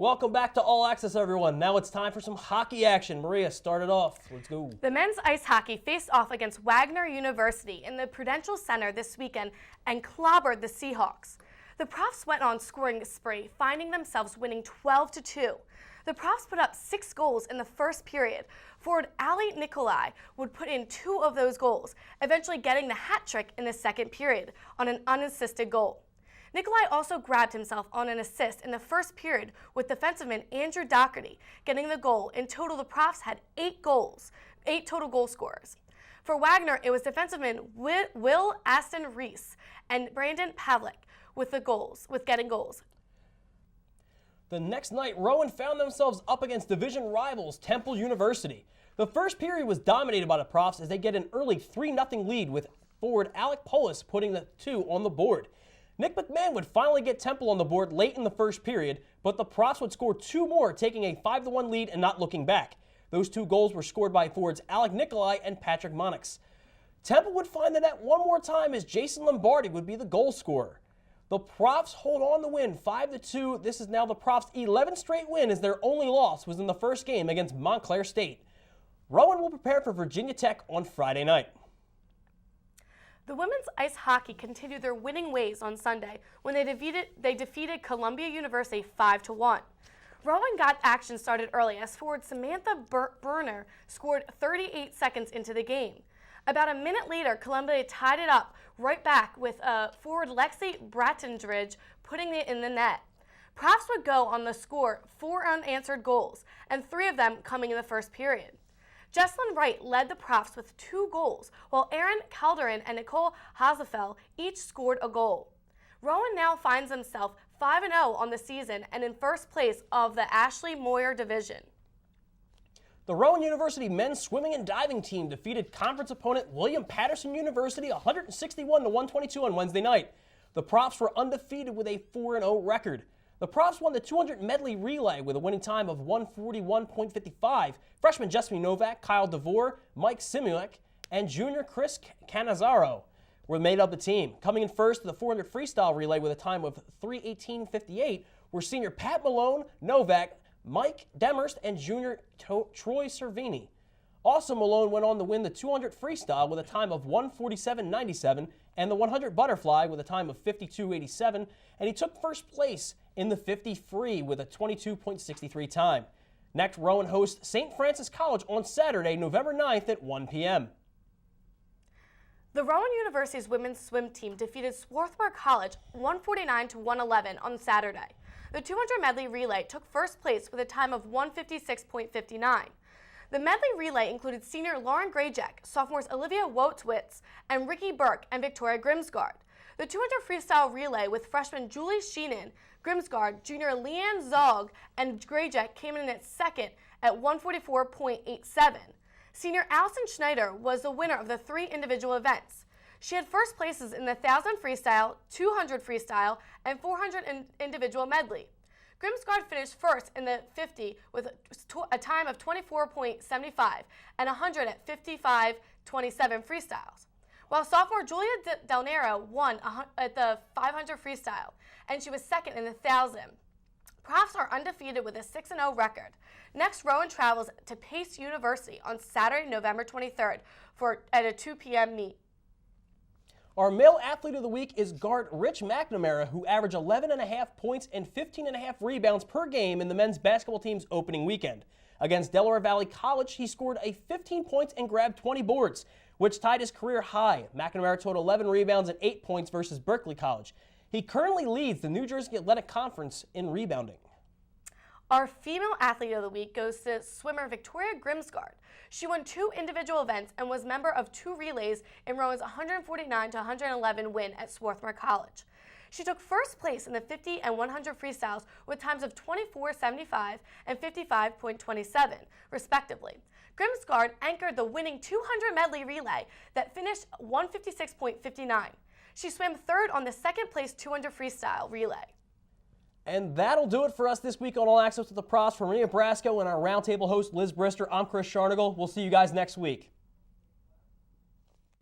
Welcome back to All Access, everyone. Now it's time for some hockey action. Maria, start it off. Let's go. The men's ice hockey faced off against Wagner University in the Prudential Center this weekend and clobbered the Seahawks. The Profs went on scoring spree, finding themselves winning 12-2. The Profs put up 6 goals in the first period. Forward Ali Nikolai would put in 2 of those goals, eventually getting the hat trick in the second period on an unassisted goal. Nikolai also grabbed himself on an assist in the first period with defenseman Andrew Doherty getting the goal. In total, the Profs had 8 total goal scorers. For Wagner, it was defenseman Will Aston Reese and Brandon Pavlik with getting goals. The next night, Rowan found themselves up against division rivals Temple University. The first period was dominated by the Profs as they get an early 3-0 lead with forward Alec Polis putting the 2 on the board. Nick McMahon would finally get Temple on the board late in the first period, but the Profs would score 2 more, taking a 5-1 lead and not looking back. Those 2 goals were scored by forwards Alec Nikolai and Patrick Monix. Temple would find the net one more time as Jason Lombardi would be the goal scorer. The Profs hold on to win 5-2. This is now the Profs' 11th straight win, as their only loss was in the first game against Montclair State. Rowan will prepare for Virginia Tech on Friday night. The women's ice hockey continued their winning ways on Sunday when they defeated Columbia University 5-1. Rowan got action started early as forward Samantha Berner scored 38 seconds into the game. About a minute later, Columbia tied it up right back with forward Lexi Brattendridge putting it in the net. Profs would go on to score 4 unanswered goals, and 3 of them coming in the first period. Jesslyn Wright led the Profs with 2 goals, while Erin Calderon and Nicole Hazafel each scored a goal. Rowan now finds himself 5-0 on the season and in first place of the Ashley Moyer division. The Rowan University men's swimming and diving team defeated conference opponent William Patterson University 161-122 on Wednesday night. The Profs were undefeated with a 4-0 record. The Profs won the 200 medley relay with a winning time of 1:41.55. Freshmen Jessamy Novak, Kyle DeVore, Mike Simulik, and junior Chris Canizaro were made up the team. Coming in first to the 400 freestyle relay with a time of 3:18.58 were senior Pat Malone, Novak, Mike Demers, and junior Troy Cervini. Also, Malone went on to win the 200 freestyle with a time of 1:47.97 and the 100 butterfly with a time of 52.87, and he took first place in the 50 free with a 22.63 time. Next, Rowan hosts St. Francis College on Saturday, November 9th at 1 p.m. The Rowan University's women's swim team defeated Swarthmore College 149-111 on Saturday. The 200 medley relay took first place with a time of 1:56.59. The medley relay included senior Lauren Grayjack, sophomores Olivia Wotwitz, and Ricky Burke and Victoria Grimsgard. The 200 freestyle relay with freshman Julie Sheenan, Grimsgard, junior Leanne Zog, and Grayjack came in at second at 1:44.87. Senior Allison Schneider was the winner of the 3 individual events. She had first places in the 1,000 freestyle, 200 freestyle, and 400 individual medley. Grimsgard finished first in the 50 with a time of 24.75 and 100 at 55.27 freestyles, while sophomore Julia Del Nero won at the 500 freestyle, and she was second in the 1,000. Profs are undefeated with a 6-0 record. Next, Rowan travels to Pace University on Saturday, November 23rd at a 2 p.m. meet. Our male athlete of the week is guard Rich McNamara, who averaged 11.5 points and 15.5 rebounds per game in the men's basketball team's opening weekend. Against Delaware Valley College, he scored 15 points and grabbed 20 boards, which tied his career high. McNamara totaled 11 rebounds and 8 points versus Berkeley College. He currently leads the New Jersey Athletic Conference in rebounding. Our female athlete of the week goes to swimmer Victoria Grimsgard. She won 2 individual events and was member of 2 relays in Rowan's 149-111 win at Swarthmore College. She took first place in the 50 and 100 freestyles with times of 24.75 and 55.27, respectively. Grimsgard anchored the winning 200 medley relay that finished 1:56.59. She swam third on the second-place 200 freestyle relay. And that'll do it for us this week on All Access with the Profs. From Maria Brasco and our roundtable host, Liz Brister, I'm Chris Sharnagle. We'll see you guys next week.